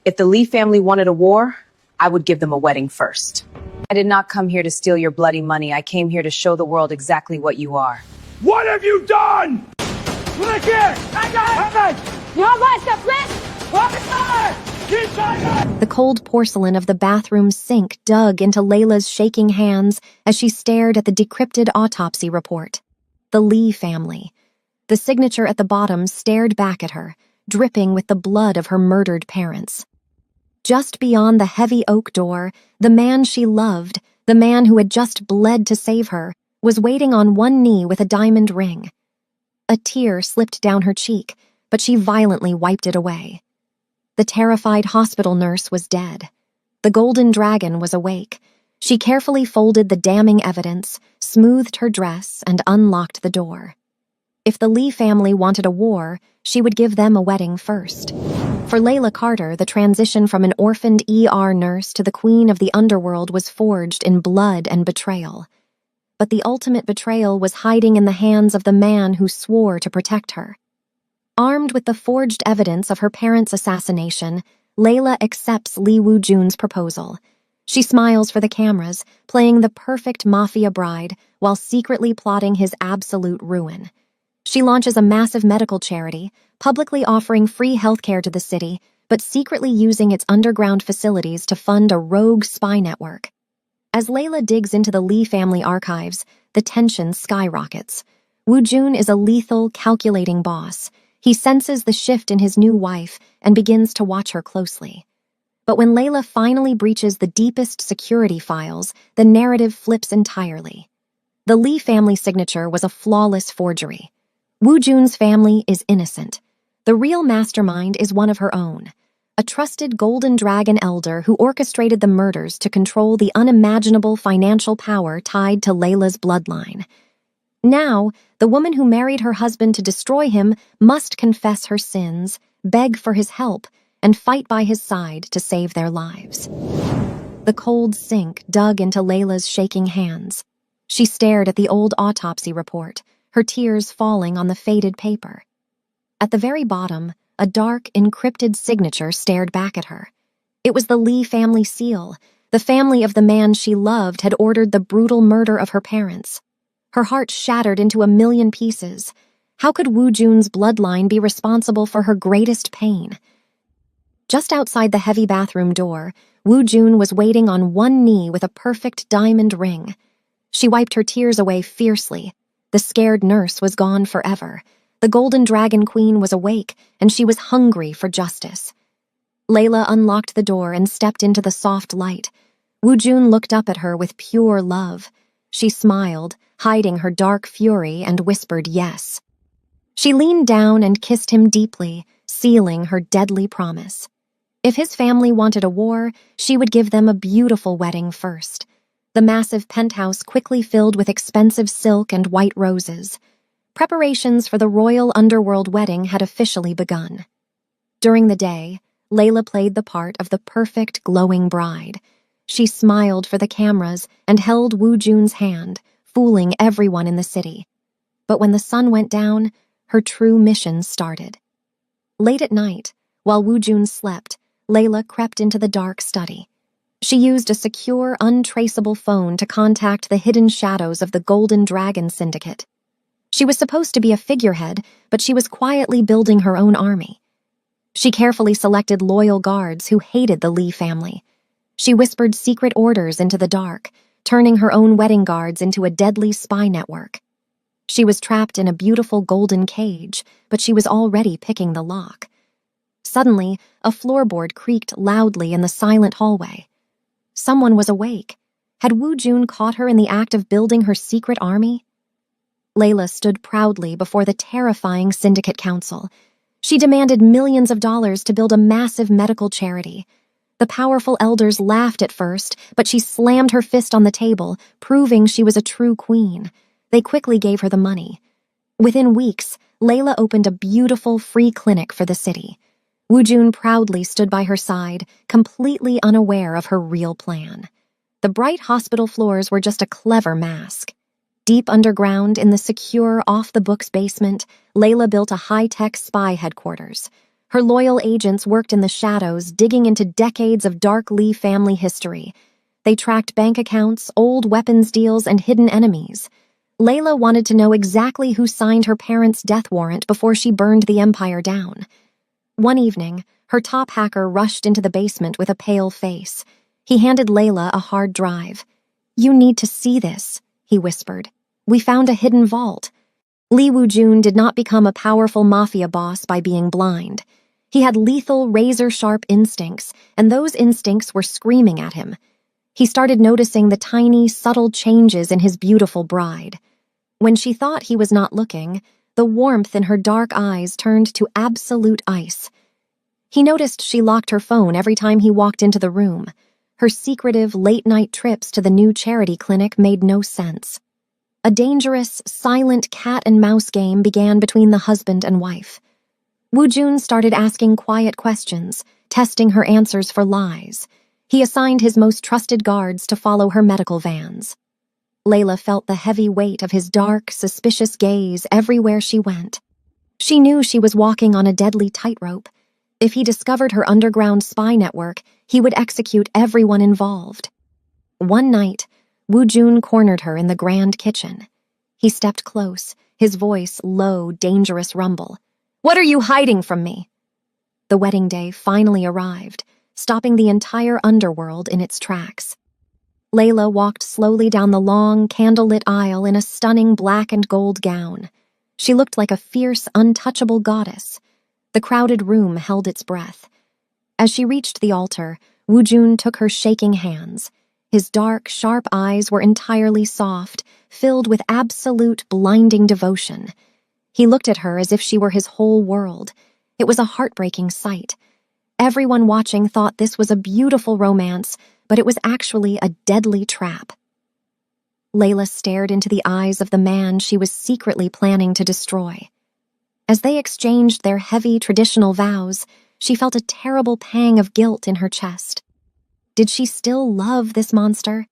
If the Lee family wanted a war, I would give them a wedding first. I did not come here to steal your bloody money. I came here to show the world exactly what you are. What have you done? Look here! The cold porcelain of the bathroom sink dug into Layla's shaking hands as she stared at the decrypted autopsy report. The Lee family. The signature at the bottom stared back at her, dripping with the blood of her murdered parents. Just beyond the heavy oak door, the man she loved, the man who had just bled to save her, was waiting on one knee with a diamond ring. A tear slipped down her cheek, but she violently wiped it away. The terrified hospital nurse was dead. The golden dragon was awake. She carefully folded the damning evidence, smoothed her dress, and unlocked the door. If the Lee family wanted a war, she would give them a wedding first. For Layla Carter, the transition from an orphaned ER nurse to the queen of the underworld was forged in blood and betrayal. But the ultimate betrayal was hiding in the hands of the man who swore to protect her. Armed with the forged evidence of her parents' assassination, Layla accepts Lee Woo-jun's proposal. She smiles for the cameras, playing the perfect Mafia bride while secretly plotting his absolute ruin. She launches a massive medical charity, publicly offering free healthcare to the city, but secretly using its underground facilities to fund a rogue spy network. As Layla digs into the Lee family archives, the tension skyrockets. Woo-jun is a lethal, calculating boss. He senses the shift in his new wife and begins to watch her closely. But when Layla finally breaches the deepest security files, the narrative flips entirely. The Lee family signature was a flawless forgery. Woo-jun's family is innocent. The real mastermind is one of her own, a trusted golden dragon elder who orchestrated the murders to control the unimaginable financial power tied to Layla's bloodline. Now, the woman who married her husband to destroy him must confess her sins, beg for his help, and fight by his side to save their lives. The cold sink dug into Layla's shaking hands. She stared at the old autopsy report, her tears falling on the faded paper. At the very bottom, a dark, encrypted signature stared back at her. It was the Lee family seal. The family of the man she loved had ordered the brutal murder of her parents. Her heart shattered into a million pieces. How could Woo-jun's bloodline be responsible for her greatest pain? Just outside the heavy bathroom door, Woo-jun was waiting on one knee with a perfect diamond ring. She wiped her tears away fiercely. The scared nurse was gone forever. The Golden Dragon Queen was awake, and she was hungry for justice. Layla unlocked the door and stepped into the soft light. Woo-jun looked up at her with pure love. She smiled, hiding her dark fury, and whispered yes. She leaned down and kissed him deeply, sealing her deadly promise. If his family wanted a war, she would give them a beautiful wedding first. The massive penthouse quickly filled with expensive silk and white roses. Preparations for the royal underworld wedding had officially begun. During the day, Layla played the part of the perfect, glowing bride. She smiled for the cameras and held Woo-jun's hand, fooling everyone in the city. But when the sun went down, her true mission started. Late at night, while Woo-jun slept, Layla crept into the dark study. She used a secure, untraceable phone to contact the hidden shadows of the Golden Dragon Syndicate. She was supposed to be a figurehead, but she was quietly building her own army. She carefully selected loyal guards who hated the Lee family. She whispered secret orders into the dark, turning her own wedding guards into a deadly spy network. She was trapped in a beautiful golden cage, but she was already picking the lock. Suddenly, a floorboard creaked loudly in the silent hallway. Someone was awake. Had Woo-jun caught her in the act of building her secret army? Layla stood proudly before the terrifying Syndicate Council. She demanded millions of dollars to build a massive medical charity. The powerful elders laughed at first, but she slammed her fist on the table, proving she was a true queen. They quickly gave her the money. Within weeks, Layla opened a beautiful, free clinic for the city. Woo-jun proudly stood by her side, completely unaware of her real plan. The bright hospital floors were just a clever mask. Deep underground, in the secure, off-the-books basement, Layla built a high-tech spy headquarters. Her loyal agents worked in the shadows, digging into decades of dark Lee family history. They tracked bank accounts, old weapons deals, and hidden enemies. Layla wanted to know exactly who signed her parents' death warrant before she burned the empire down. One evening, her top hacker rushed into the basement with a pale face. He handed Layla a hard drive. "You need to see this," he whispered. "We found a hidden vault." Lee Woo-jun did not become a powerful mafia boss by being blind. He had lethal, razor-sharp instincts, and those instincts were screaming at him. He started noticing the tiny, subtle changes in his beautiful bride. When she thought he was not looking, the warmth in her dark eyes turned to absolute ice. He noticed she locked her phone every time he walked into the room. Her secretive, late-night trips to the new charity clinic made no sense. A dangerous, silent cat-and-mouse game began between the husband and wife. Woo-jun started asking quiet questions, testing her answers for lies. He assigned his most trusted guards to follow her medical vans. Layla felt the heavy weight of his dark, suspicious gaze everywhere she went. She knew she was walking on a deadly tightrope. If he discovered her underground spy network, he would execute everyone involved. One night, Woo-jun cornered her in the grand kitchen. He stepped close, his voice low, dangerous rumble. "What are you hiding from me?" The wedding day finally arrived, stopping the entire underworld in its tracks. Layla walked slowly down the long, candlelit aisle in a stunning black and gold gown. She looked like a fierce, untouchable goddess. The crowded room held its breath. As she reached the altar, Woo-jun took her shaking hands. His dark, sharp eyes were entirely soft, filled with absolute, blinding devotion. He looked at her as if she were his whole world. It was a heartbreaking sight. Everyone watching thought this was a beautiful romance, but it was actually a deadly trap. Layla stared into the eyes of the man she was secretly planning to destroy. As they exchanged their heavy, traditional vows, she felt a terrible pang of guilt in her chest. Did she still love this monster?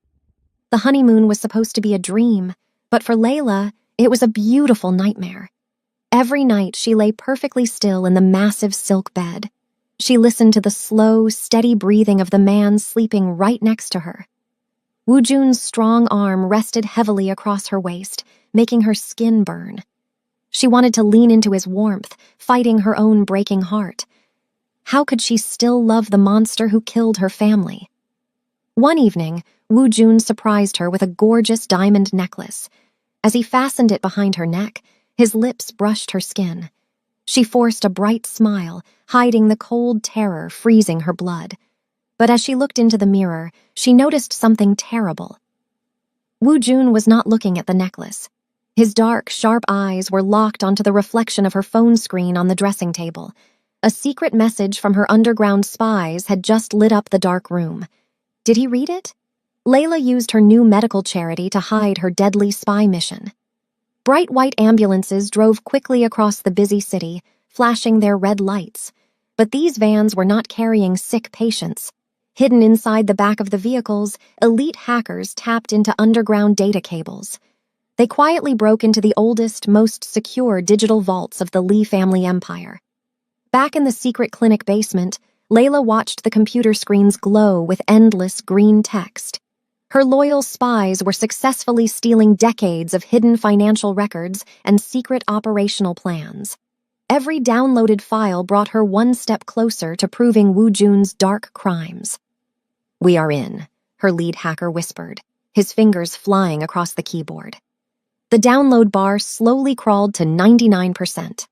The honeymoon was supposed to be a dream, but for Layla, it was a beautiful nightmare. Every night she lay perfectly still in the massive silk bed. She listened to the slow, steady breathing of the man sleeping right next to her. Woo-jun's strong arm rested heavily across her waist, making her skin burn. She wanted to lean into his warmth, fighting her own breaking heart. How could she still love the monster who killed her family? One evening, Woo-jun surprised her with a gorgeous diamond necklace. As he fastened it behind her neck, his lips brushed her skin. She forced a bright smile, hiding the cold terror freezing her blood. But as she looked into the mirror, she noticed something terrible. Woo-jun was not looking at the necklace. His dark, sharp eyes were locked onto the reflection of her phone screen on the dressing table. A secret message from her underground spies had just lit up the dark room. Did he read it? Layla used her new medical charity to hide her deadly spy mission. Bright white ambulances drove quickly across the busy city, flashing their red lights. But these vans were not carrying sick patients. Hidden inside the back of the vehicles, elite hackers tapped into underground data cables. They quietly broke into the oldest, most secure digital vaults of the Lee family empire. Back in the secret clinic basement, Layla watched the computer screens glow with endless green text. Her loyal spies were successfully stealing decades of hidden financial records and secret operational plans. Every downloaded file brought her one step closer to proving Woo-jun's dark crimes. "We are in," her lead hacker whispered, his fingers flying across the keyboard. The download bar slowly crawled to 99%.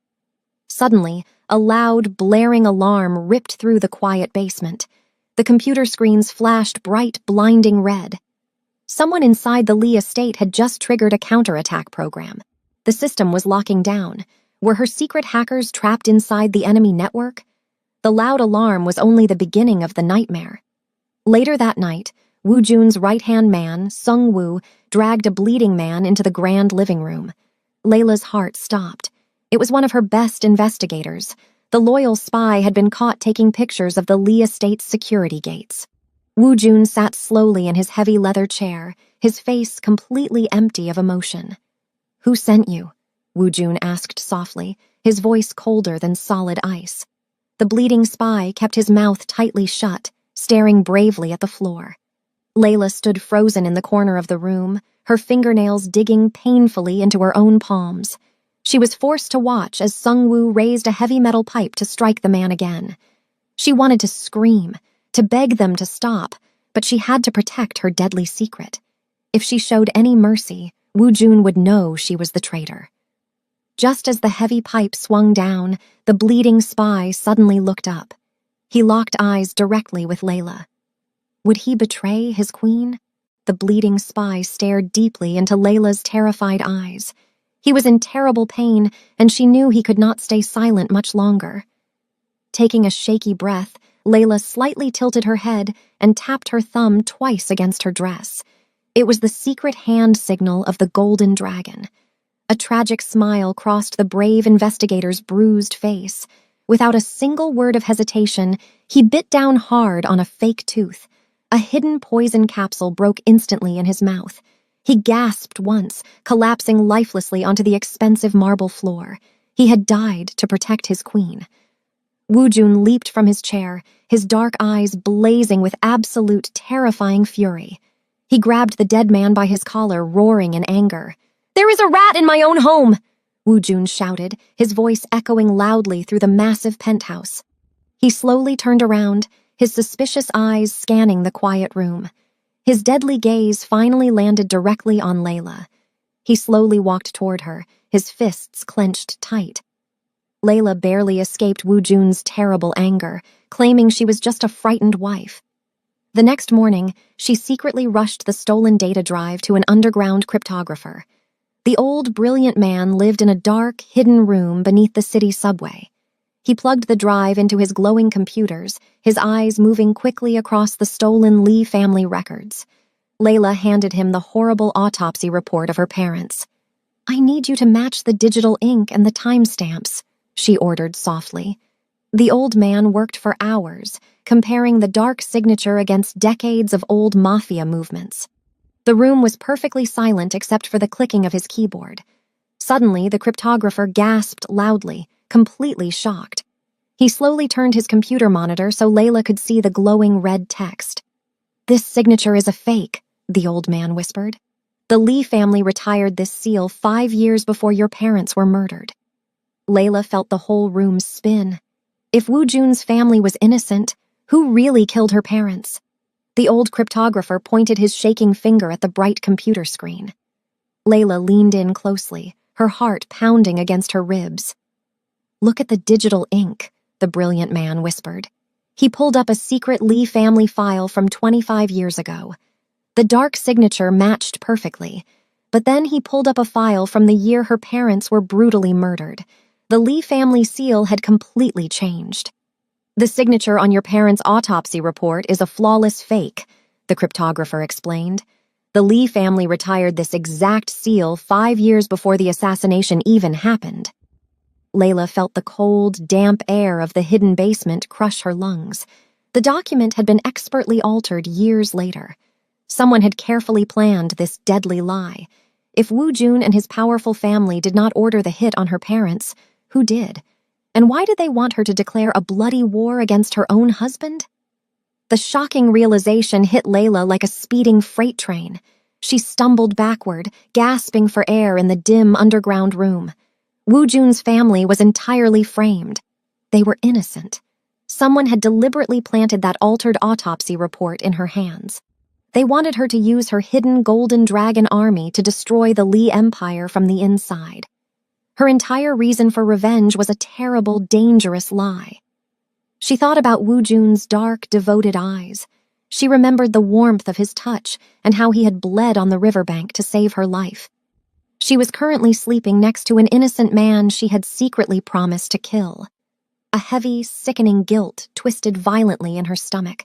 Suddenly, a loud, blaring alarm ripped through the quiet basement. The computer screens flashed bright, blinding red. Someone inside the Lee estate had just triggered a counterattack program. The system was locking down. Were her secret hackers trapped inside the enemy network? The loud alarm was only the beginning of the nightmare. Later that night, Woo-jun's right-hand man, Sung-woo, dragged a bleeding man into the grand living room. Layla's heart stopped. It was one of her best investigators. The loyal spy had been caught taking pictures of the Lee estate's security gates. Woo-jun sat slowly in his heavy leather chair, his face completely empty of emotion. "Who sent you?" Woo-jun asked softly, his voice colder than solid ice. The bleeding spy kept his mouth tightly shut, staring bravely at the floor. Layla stood frozen in the corner of the room, her fingernails digging painfully into her own palms. She was forced to watch as Sungwoo raised a heavy metal pipe to strike the man again. She wanted to scream, to beg them to stop, but she had to protect her deadly secret. If she showed any mercy, Woo Jun would know she was the traitor. Just as the heavy pipe swung down, the bleeding spy suddenly looked up. He locked eyes directly with Layla. Would he betray his queen? The bleeding spy stared deeply into Layla's terrified eyes. He was in terrible pain, and she knew he could not stay silent much longer. Taking a shaky breath, Layla slightly tilted her head and tapped her thumb twice against her dress. It was the secret hand signal of the Golden Dragon. A tragic smile crossed the brave investigator's bruised face. Without a single word of hesitation, he bit down hard on a fake tooth. A hidden poison capsule broke instantly in his mouth. He gasped once, collapsing lifelessly onto the expensive marble floor. He had died to protect his queen. Woo Jun leaped from his chair, his dark eyes blazing with absolute terrifying fury. He grabbed the dead man by his collar, roaring in anger. "There is a rat in my own home!" Woo Jun shouted, his voice echoing loudly through the massive penthouse. He slowly turned around, his suspicious eyes scanning the quiet room. His deadly gaze finally landed directly on Layla. He slowly walked toward her, his fists clenched tight. Layla barely escaped Woo Jun's terrible anger, claiming she was just a frightened wife. The next morning, she secretly rushed the stolen data drive to an underground cryptographer. The old, brilliant man lived in a dark, hidden room beneath the city subway. He plugged the drive into his glowing computers, his eyes moving quickly across the stolen Lee family records. Layla handed him the horrible autopsy report of her parents. "I need you to match the digital ink and the timestamps," she ordered softly. The old man worked for hours, comparing the dark signature against decades of old Mafia movements. The room was perfectly silent except for the clicking of his keyboard. Suddenly, the cryptographer gasped loudly, completely shocked. He slowly turned his computer monitor so Layla could see the glowing red text. "This signature is a fake," the old man whispered. "The Lee family retired this seal 5 years before your parents were murdered." Layla felt the whole room spin. If Woo Jun's family was innocent, who really killed her parents? The old cryptographer pointed his shaking finger at the bright computer screen. Layla leaned in closely, her heart pounding against her ribs. "Look at the digital ink," the brilliant man whispered. He pulled up a secret Lee family file from 25 years ago. The dark signature matched perfectly, but then he pulled up a file from the year her parents were brutally murdered. The Lee family seal had completely changed. "The signature on your parents' autopsy report is a flawless fake," the cryptographer explained. "The Lee family retired this exact seal 5 years before the assassination even happened." Layla felt the cold, damp air of the hidden basement crush her lungs. The document had been expertly altered years later. Someone had carefully planned this deadly lie. If Woo Jun and his powerful family did not order the hit on her parents, who did? And why did they want her to declare a bloody war against her own husband? The shocking realization hit Layla like a speeding freight train. She stumbled backward, gasping for air in the dim underground room. Woo Jun's family was entirely framed. They were innocent. Someone had deliberately planted that altered autopsy report in her hands. They wanted her to use her hidden Golden Dragon army to destroy the Lee Empire from the inside. Her entire reason for revenge was a terrible, dangerous lie. She thought about Woo Jun's dark, devoted eyes. She remembered the warmth of his touch and how he had bled on the riverbank to save her life. She was currently sleeping next to an innocent man she had secretly promised to kill. A heavy, sickening guilt twisted violently in her stomach.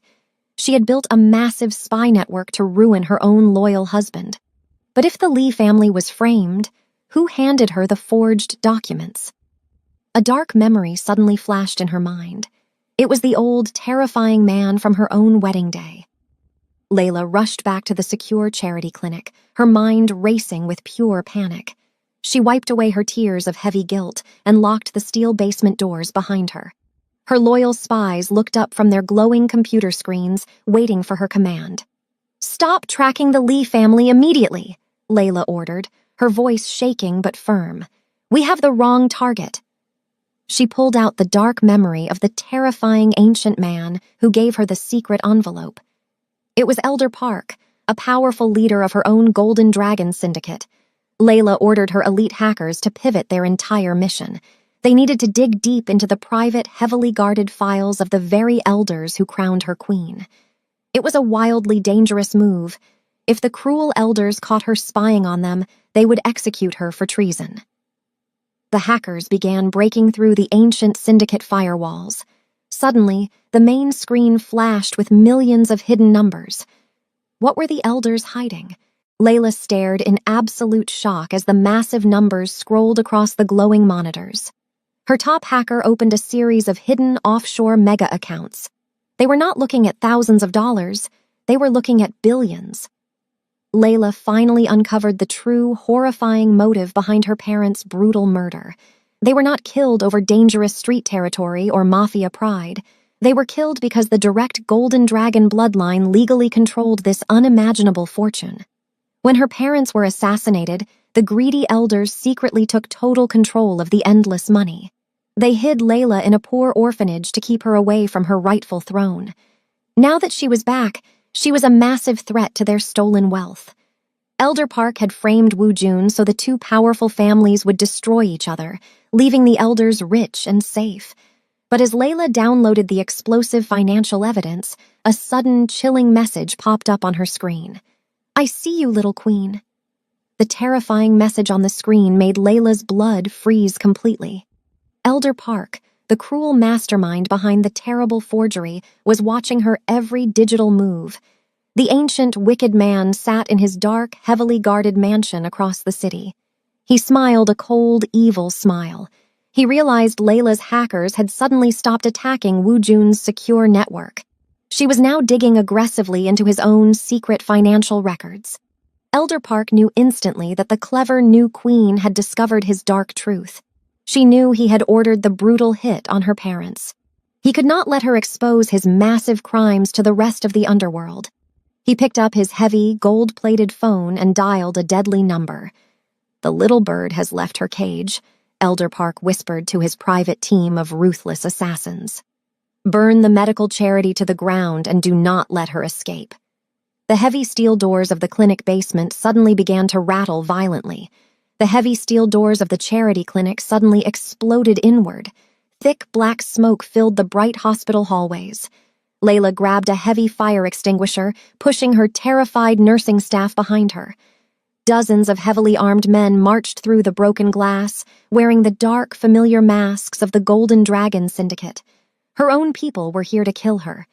She had built a massive spy network to ruin her own loyal husband. But if the Lee family was framed, who handed her the forged documents? A dark memory suddenly flashed in her mind. It was the old, terrifying man from her own wedding day. Layla rushed back to the secure charity clinic, her mind racing with pure panic. She wiped away her tears of heavy guilt and locked the steel basement doors behind her. Her loyal spies looked up from their glowing computer screens, waiting for her command. "Stop tracking the Lee family immediately," Layla ordered, her voice shaking but firm. "We have the wrong target." She pulled out the dark memory of the terrifying ancient man who gave her the secret envelope. It was Elder Park, a powerful leader of her own Golden Dragon syndicate. Layla ordered her elite hackers to pivot their entire mission. They needed to dig deep into the private, heavily guarded files of the very elders who crowned her queen. It was a wildly dangerous move. If the cruel elders caught her spying on them, they would execute her for treason. The hackers began breaking through the ancient syndicate firewalls. Suddenly, the main screen flashed with millions of hidden numbers. What were the elders hiding? Layla stared in absolute shock as the massive numbers scrolled across the glowing monitors. Her top hacker opened a series of hidden offshore mega accounts. They were not looking at thousands of dollars, they were looking at billions. Layla finally uncovered the true, horrifying motive behind her parents' brutal murder. They were not killed over dangerous street territory or Mafia pride. They were killed because the direct Golden Dragon bloodline legally controlled this unimaginable fortune. When her parents were assassinated, the greedy elders secretly took total control of the endless money. They hid Layla in a poor orphanage to keep her away from her rightful throne. Now that she was back, she was a massive threat to their stolen wealth. Elder Park had framed Wu Jun so the two powerful families would destroy each other, leaving the elders rich and safe. But as Layla downloaded the explosive financial evidence, a sudden, chilling message popped up on her screen. "I see you, little queen." The terrifying message on the screen made Layla's blood freeze completely. Elder Park, the cruel mastermind behind the terrible forgery, was watching her every digital move. The ancient, wicked man sat in his dark, heavily guarded mansion across the city. He smiled a cold, evil smile. He realized Layla's hackers had suddenly stopped attacking Wu Jun's secure network. She was now digging aggressively into his own secret financial records. Elder Park knew instantly that the clever new queen had discovered his dark truth. She knew he had ordered the brutal hit on her parents. He could not let her expose his massive crimes to the rest of the underworld. He picked up his heavy, gold-plated phone and dialed a deadly number. "The little bird has left her cage," Elder Park whispered to his private team of ruthless assassins. "Burn the medical charity to the ground and do not let her escape." The heavy steel doors of the clinic basement suddenly began to rattle violently. The heavy steel doors of the charity clinic suddenly exploded inward. Thick black smoke filled the bright hospital hallways. Layla grabbed a heavy fire extinguisher, pushing her terrified nursing staff behind her. Dozens of heavily armed men marched through the broken glass, wearing the dark, familiar masks of the Golden Dragon Syndicate. Her own people were here to kill her.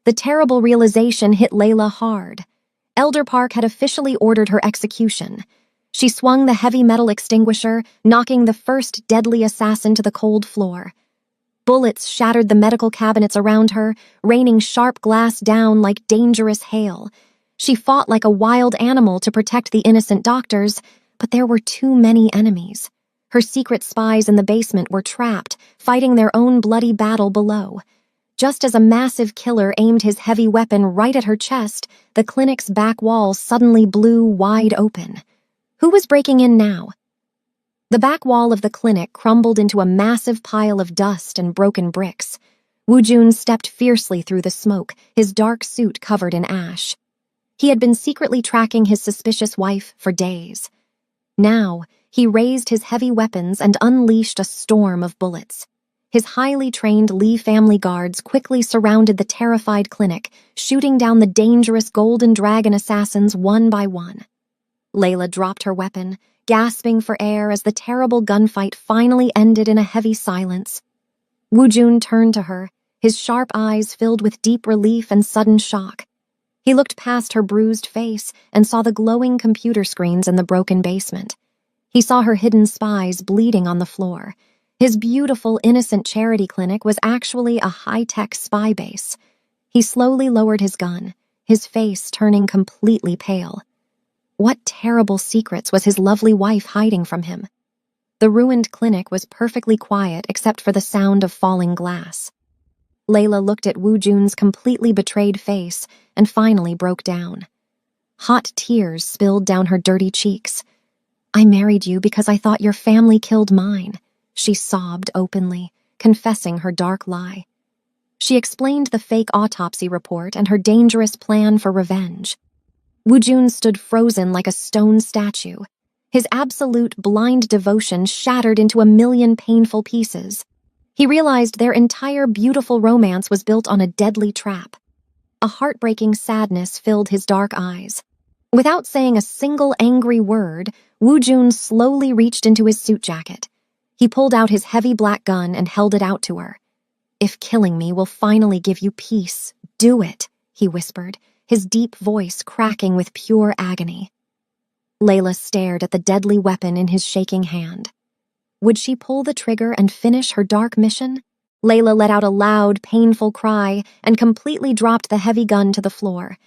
The terrible realization hit Layla hard. Elder Park had officially ordered her execution. She swung the heavy metal extinguisher, knocking the first deadly assassin to the cold floor. Bullets shattered the medical cabinets around her, raining sharp glass down like dangerous hail. She fought like a wild animal to protect the innocent doctors, but there were too many enemies. Her secret spies in the basement were trapped, fighting their own bloody battle below. Just as a massive killer aimed his heavy weapon right at her chest, the clinic's back wall suddenly blew wide open. Who was breaking in now? The back wall of the clinic crumbled into a massive pile of dust and broken bricks. Wu Jun stepped fiercely through the smoke, his dark suit covered in ash. He had been secretly tracking his suspicious wife for days. Now, he raised his heavy weapons and unleashed a storm of bullets. His highly trained Lee family guards quickly surrounded the terrified clinic, shooting down the dangerous Golden Dragon assassins one by one. Layla dropped her weapon, gasping for air as the terrible gunfight finally ended in a heavy silence. Wu Jun turned to her, his sharp eyes filled with deep relief and sudden shock. He looked past her bruised face and saw the glowing computer screens in the broken basement. He saw her hidden spies bleeding on the floor. His beautiful, innocent charity clinic was actually a high-tech spy base. He slowly lowered his gun, his face turning completely pale. What terrible secrets was his lovely wife hiding from him? The ruined clinic was perfectly quiet except for the sound of falling glass. Layla looked at Wu Jun's completely betrayed face and finally broke down. Hot tears spilled down her dirty cheeks. "I married you because I thought your family killed mine," she sobbed openly, confessing her dark lie. She explained the fake autopsy report and her dangerous plan for revenge. Wu Jun stood frozen like a stone statue, his absolute blind devotion shattered into a million painful pieces. He realized their entire beautiful romance was built on a deadly trap. A heartbreaking sadness filled his dark eyes. Without saying a single angry word, Wu Jun slowly reached into his suit jacket. He pulled out his heavy black gun and held it out to her. "If killing me will finally give you peace, do it," he whispered, his deep voice cracking with pure agony. Layla stared at the deadly weapon in his shaking hand. Would she pull the trigger and finish her dark mission? Layla let out a loud, painful cry and completely dropped the heavy gun to the floor.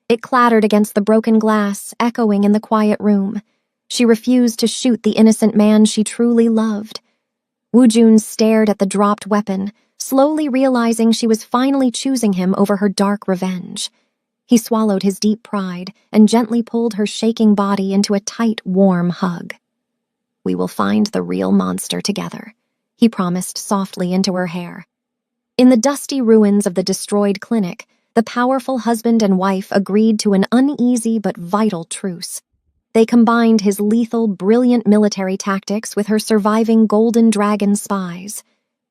It clattered against the broken glass, echoing in the quiet room. She refused to shoot the innocent man she truly loved. Wu Jun stared at the dropped weapon, slowly realizing she was finally choosing him over her dark revenge. He swallowed his deep pride and gently pulled her shaking body into a tight, warm hug. "We will find the real monster together," he promised softly into her hair. In the dusty ruins of the destroyed clinic, the powerful husband and wife agreed to an uneasy but vital truce. They combined his lethal, brilliant military tactics with her surviving Golden Dragon spies.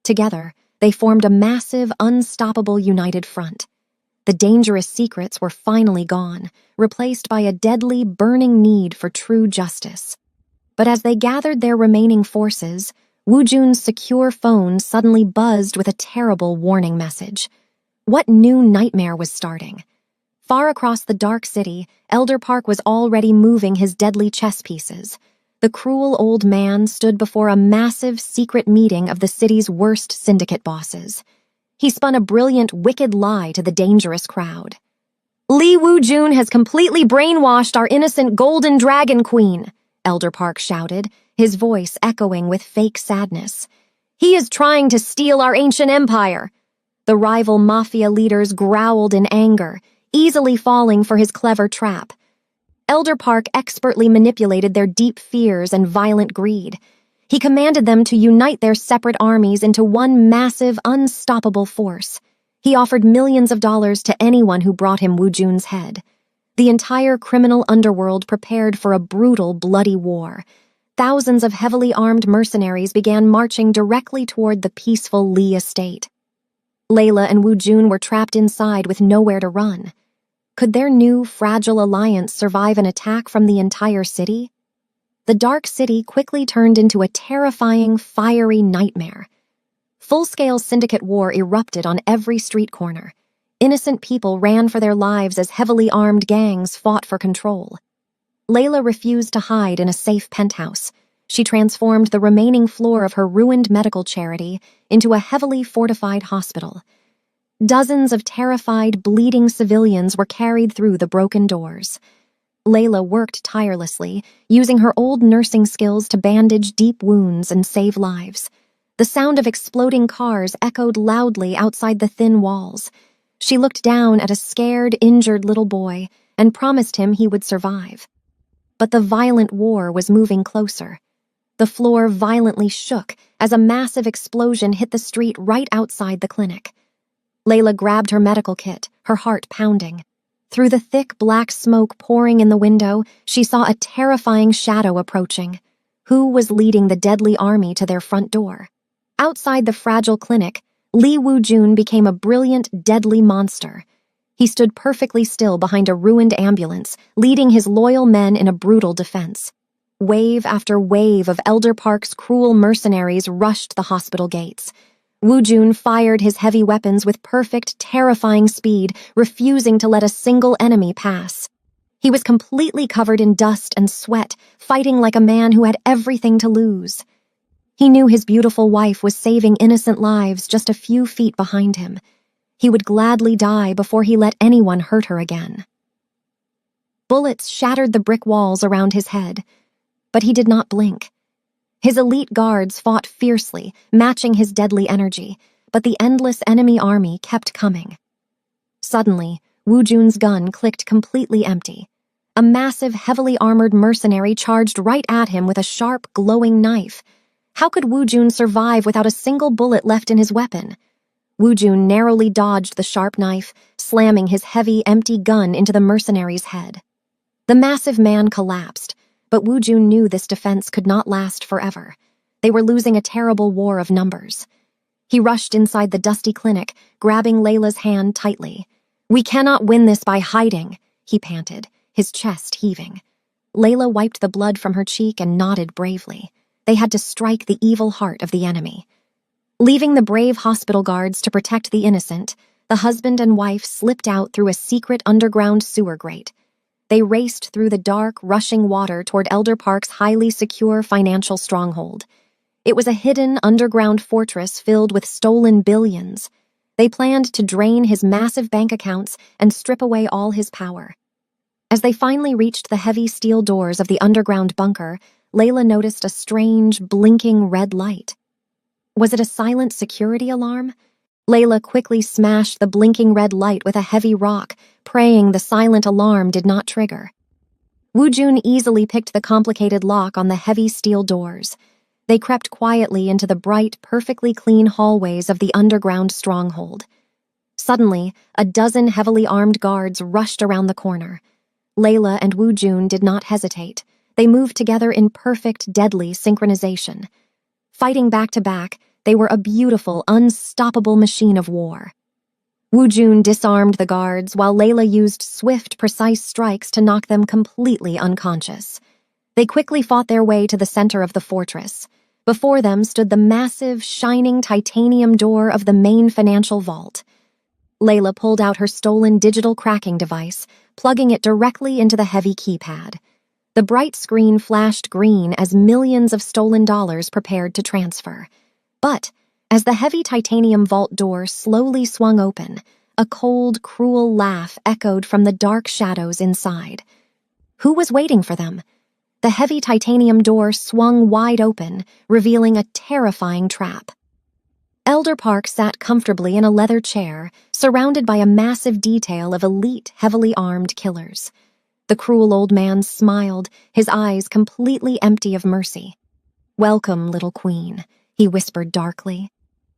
Together, they formed a massive, unstoppable united front. The dangerous secrets were finally gone, replaced by a deadly, burning need for true justice. But as they gathered their remaining forces, Wu Jun's secure phone suddenly buzzed with a terrible warning message. What new nightmare was starting? Far across the dark city, Elder Park was already moving his deadly chess pieces. The cruel old man stood before a massive secret meeting of the city's worst syndicate bosses. He spun a brilliant, wicked lie to the dangerous crowd. "Li Wu Jun has completely brainwashed our innocent Golden Dragon Queen," Elder Park shouted, his voice echoing with fake sadness. "He is trying to steal our ancient empire." The rival Mafia leaders growled in anger, easily falling for his clever trap. Elder Park expertly manipulated their deep fears and violent greed. He commanded them to unite their separate armies into one massive, unstoppable force. He offered millions of dollars to anyone who brought him Wu Jun's head. The entire criminal underworld prepared for a brutal, bloody war. Thousands of heavily armed mercenaries began marching directly toward the peaceful Li estate. Layla and Wu Jun were trapped inside with nowhere to run. Could their new, fragile alliance survive an attack from the entire city? The dark city quickly turned into a terrifying, fiery nightmare. Full-scale syndicate war erupted on every street corner. Innocent people ran for their lives as heavily armed gangs fought for control. Layla refused to hide in a safe penthouse. She transformed the remaining floor of her ruined medical charity into a heavily fortified hospital. Dozens of terrified, bleeding civilians were carried through the broken doors. Layla worked tirelessly, using her old nursing skills to bandage deep wounds and save lives. The sound of exploding cars echoed loudly outside the thin walls. She looked down at a scared, injured little boy and promised him he would survive. But the violent war was moving closer. The floor violently shook as a massive explosion hit the street right outside the clinic. Layla grabbed her medical kit, her heart pounding. Through the thick black smoke pouring in the window, she saw a terrifying shadow approaching. Who was leading the deadly army to their front door? Outside the fragile clinic, Li Wu Jun became a brilliant, deadly monster. He stood perfectly still behind a ruined ambulance, leading his loyal men in a brutal defense. Wave after wave of Elder Park's cruel mercenaries rushed the hospital gates. Wu Jun fired his heavy weapons with perfect, terrifying speed, refusing to let a single enemy pass. He was completely covered in dust and sweat, fighting like a man who had everything to lose. He knew his beautiful wife was saving innocent lives just a few feet behind him. He would gladly die before he let anyone hurt her again. Bullets shattered the brick walls around his head, but he did not blink. His elite guards fought fiercely, matching his deadly energy, but the endless enemy army kept coming. Suddenly, Wu Jun's gun clicked completely empty. A massive, heavily armored mercenary charged right at him with a sharp, glowing knife. How could Wu Jun survive without a single bullet left in his weapon? Wu Jun narrowly dodged the sharp knife, slamming his heavy, empty gun into the mercenary's head. The massive man collapsed, but Wu Jun knew this defense could not last forever. They were losing a terrible war of numbers. He rushed inside the dusty clinic, grabbing Layla's hand tightly. "We cannot win this by hiding," he panted, his chest heaving. Layla wiped the blood from her cheek and nodded bravely. They had to strike the evil heart of the enemy. Leaving the brave hospital guards to protect the innocent, the husband and wife slipped out through a secret underground sewer grate. They raced through the dark, rushing water toward Elder Park's highly secure financial stronghold. It was a hidden underground fortress filled with stolen billions. They planned to drain his massive bank accounts and strip away all his power. As they finally reached the heavy steel doors of the underground bunker, Layla noticed a strange, blinking red light. Was it a silent security alarm? Layla quickly smashed the blinking red light with a heavy rock, praying the silent alarm did not trigger. Wu Jun easily picked the complicated lock on the heavy steel doors. They crept quietly into the bright, perfectly clean hallways of the underground stronghold. Suddenly, a dozen heavily armed guards rushed around the corner. Layla and Wu Jun did not hesitate. They moved together in perfect, deadly synchronization. Fighting back to back, they were a beautiful, unstoppable machine of war. Wu Jun disarmed the guards while Layla used swift, precise strikes to knock them completely unconscious. They quickly fought their way to the center of the fortress. Before them stood the massive, shining titanium door of the main financial vault. Layla pulled out her stolen digital cracking device, plugging it directly into the heavy keypad. The bright screen flashed green as millions of stolen dollars prepared to transfer. But, as the heavy titanium vault door slowly swung open, a cold, cruel laugh echoed from the dark shadows inside. Who was waiting for them? The heavy titanium door swung wide open, revealing a terrifying trap. Elder Park sat comfortably in a leather chair, surrounded by a massive detail of elite, heavily armed killers. The cruel old man smiled, his eyes completely empty of mercy. "Welcome, little queen," he whispered darkly.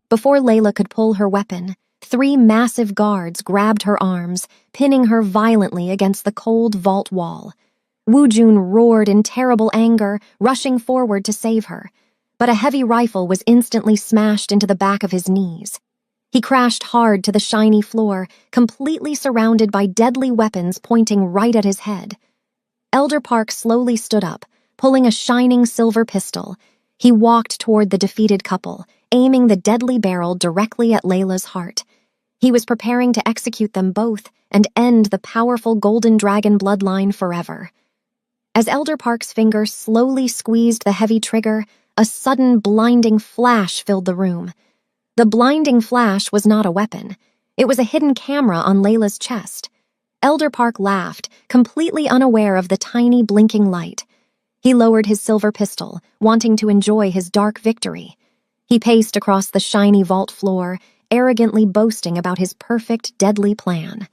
Before Layla could pull her weapon, 3 massive guards grabbed her arms, pinning her violently against the cold vault wall. Wu Jun roared in terrible anger, rushing forward to save her. But a heavy rifle was instantly smashed into the back of his knees. He crashed hard to the shiny floor, completely surrounded by deadly weapons pointing right at his head. Elder Park slowly stood up, pulling a shining silver pistol. He walked toward the defeated couple, aiming the deadly barrel directly at Layla's heart. He was preparing to execute them both and end the powerful Golden Dragon bloodline forever. As Elder Park's finger slowly squeezed the heavy trigger, a sudden blinding flash filled the room. The blinding flash was not a weapon. It was a hidden camera on Layla's chest. Elder Park laughed, completely unaware of the tiny blinking light. He lowered his silver pistol, wanting to enjoy his dark victory. He paced across the shiny vault floor, arrogantly boasting about his perfect, deadly plan.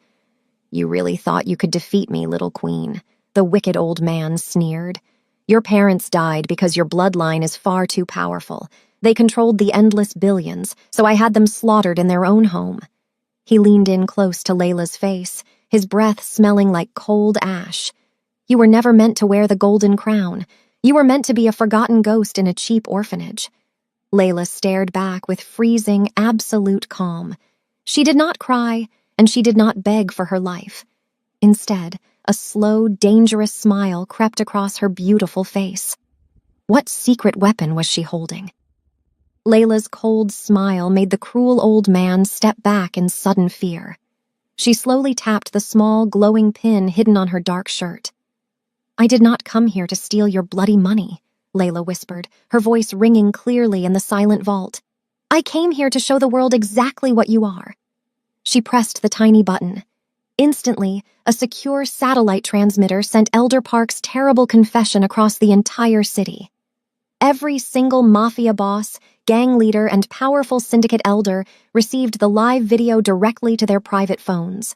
"You really thought you could defeat me, little queen," the wicked old man sneered. "Your parents died because your bloodline is far too powerful. They controlled the endless billions, so I had them slaughtered in their own home." He leaned in close to Layla's face, his breath smelling like cold ash. "You were never meant to wear the golden crown. You were meant to be a forgotten ghost in a cheap orphanage." Layla stared back with freezing, absolute calm. She did not cry, and she did not beg for her life. Instead, a slow, dangerous smile crept across her beautiful face. What secret weapon was she holding? Layla's cold smile made the cruel old man step back in sudden fear. She slowly tapped the small, glowing pin hidden on her dark shirt. "I did not come here to steal your bloody money," Layla whispered, her voice ringing clearly in the silent vault. "I came here to show the world exactly what you are." She pressed the tiny button. Instantly, a secure satellite transmitter sent Elder Park's terrible confession across the entire city. Every single Mafia boss, gang leader, and powerful syndicate elder received the live video directly to their private phones.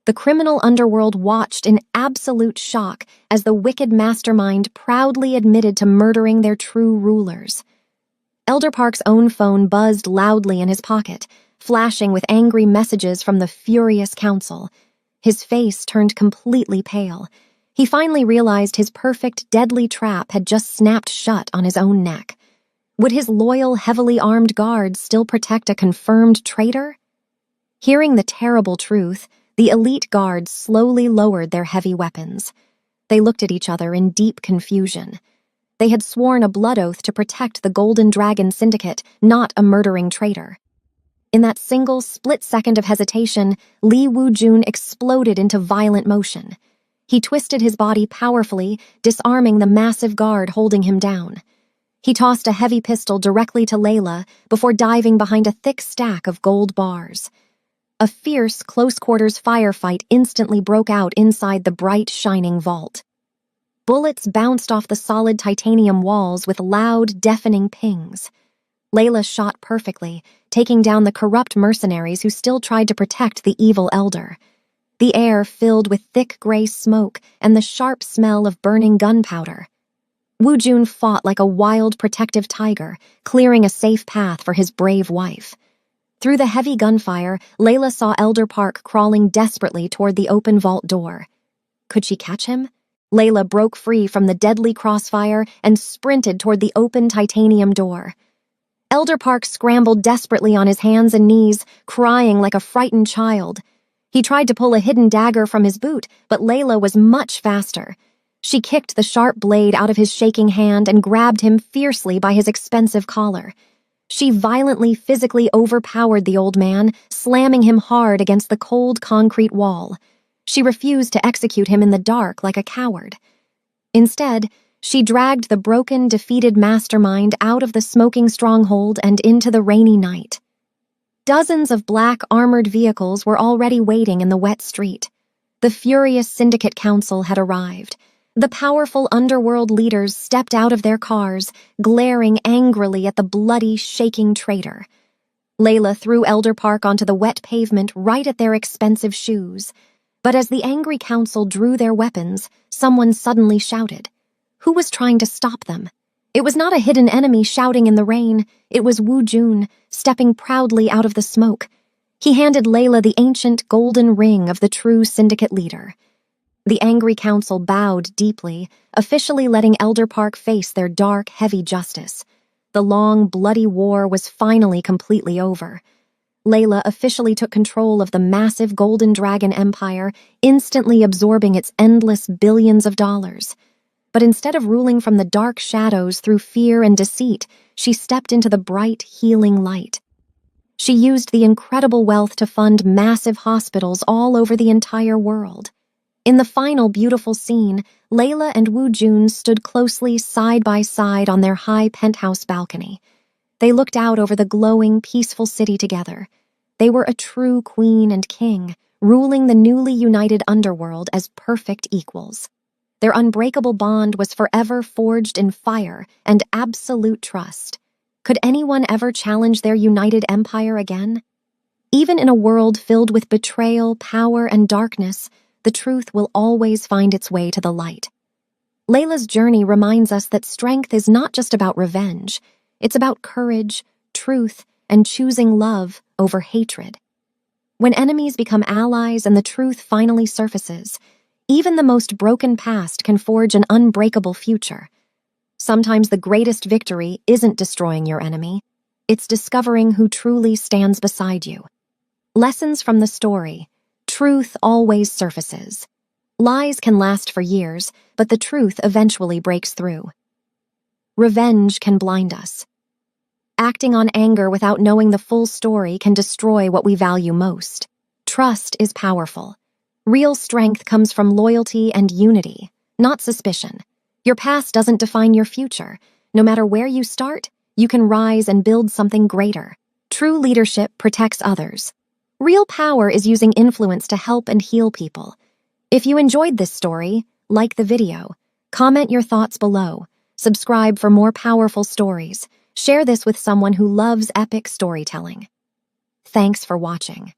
The criminal underworld watched in absolute shock as the wicked mastermind proudly admitted to murdering their true rulers. Elder Park's own phone buzzed loudly in his pocket, flashing with angry messages from the furious council. His face turned completely pale. He finally realized his perfect, deadly trap had just snapped shut on his own neck. Would his loyal, heavily armed guards still protect a confirmed traitor? Hearing the terrible truth, the elite guards slowly lowered their heavy weapons. They looked at each other in deep confusion. They had sworn a blood oath to protect the Golden Dragon Syndicate, not a murdering traitor. In that single split second of hesitation, Li Wujun exploded into violent motion. He twisted his body powerfully, disarming the massive guard holding him down. He tossed a heavy pistol directly to Layla before diving behind a thick stack of gold bars. A fierce, close-quarters firefight instantly broke out inside the bright, shining vault. Bullets bounced off the solid titanium walls with loud, deafening pings. Layla shot perfectly, taking down the corrupt mercenaries who still tried to protect the evil elder. The air filled with thick gray smoke and the sharp smell of burning gunpowder. Wujun fought like a wild, protective tiger, clearing a safe path for his brave wife. Through the heavy gunfire, Layla saw Elder Park crawling desperately toward the open vault door. Could she catch him? Layla broke free from the deadly crossfire and sprinted toward the open titanium door. Elder Park scrambled desperately on his hands and knees, crying like a frightened child. He tried to pull a hidden dagger from his boot, but Layla was much faster. She kicked the sharp blade out of his shaking hand and grabbed him fiercely by his expensive collar. She violently, physically overpowered the old man, slamming him hard against the cold concrete wall. She refused to execute him in the dark like a coward. Instead, she dragged the broken, defeated mastermind out of the smoking stronghold and into the rainy night. Dozens of black, armored vehicles were already waiting in the wet street. The furious syndicate council had arrived. The powerful underworld leaders stepped out of their cars, glaring angrily at the bloody, shaking traitor. Layla threw Elder Park onto the wet pavement right at their expensive shoes. But as the angry council drew their weapons, someone suddenly shouted. Who was trying to stop them? It was not a hidden enemy shouting in the rain. It was Wujun, stepping proudly out of the smoke. He handed Layla the ancient golden ring of the true syndicate leader. The angry council bowed deeply, officially letting Elder Park face their dark, heavy justice. The long, bloody war was finally completely over. Layla officially took control of the massive Golden Dragon Empire, instantly absorbing its endless billions of dollars. But instead of ruling from the dark shadows through fear and deceit, she stepped into the bright, healing light. She used the incredible wealth to fund massive hospitals all over the entire world. In the final beautiful scene, Layla and Wujun stood closely side by side on their high penthouse balcony. They looked out over the glowing, peaceful city together. They were a true queen and king, ruling the newly united underworld as perfect equals. Their unbreakable bond was forever forged in fire and absolute trust. Could anyone ever challenge their united empire again? Even in a world filled with betrayal, power, and darkness, the truth will always find its way to the light. Layla's journey reminds us that strength is not just about revenge. It's about courage, truth, and choosing love over hatred. When enemies become allies and the truth finally surfaces, even the most broken past can forge an unbreakable future. Sometimes the greatest victory isn't destroying your enemy. It's discovering who truly stands beside you. Lessons from the story. Truth always surfaces. Lies can last for years, but the truth eventually breaks through. Revenge can blind us. Acting on anger without knowing the full story can destroy what we value most. Trust is powerful. Real strength comes from loyalty and unity, not suspicion. Your past doesn't define your future. No matter where you start, you can rise and build something greater. True leadership protects others. Real power is using influence to help and heal people. If you enjoyed this story, like the video, comment your thoughts below, Subscribe for more powerful stories. Share this with someone who loves epic storytelling. Thanks for watching.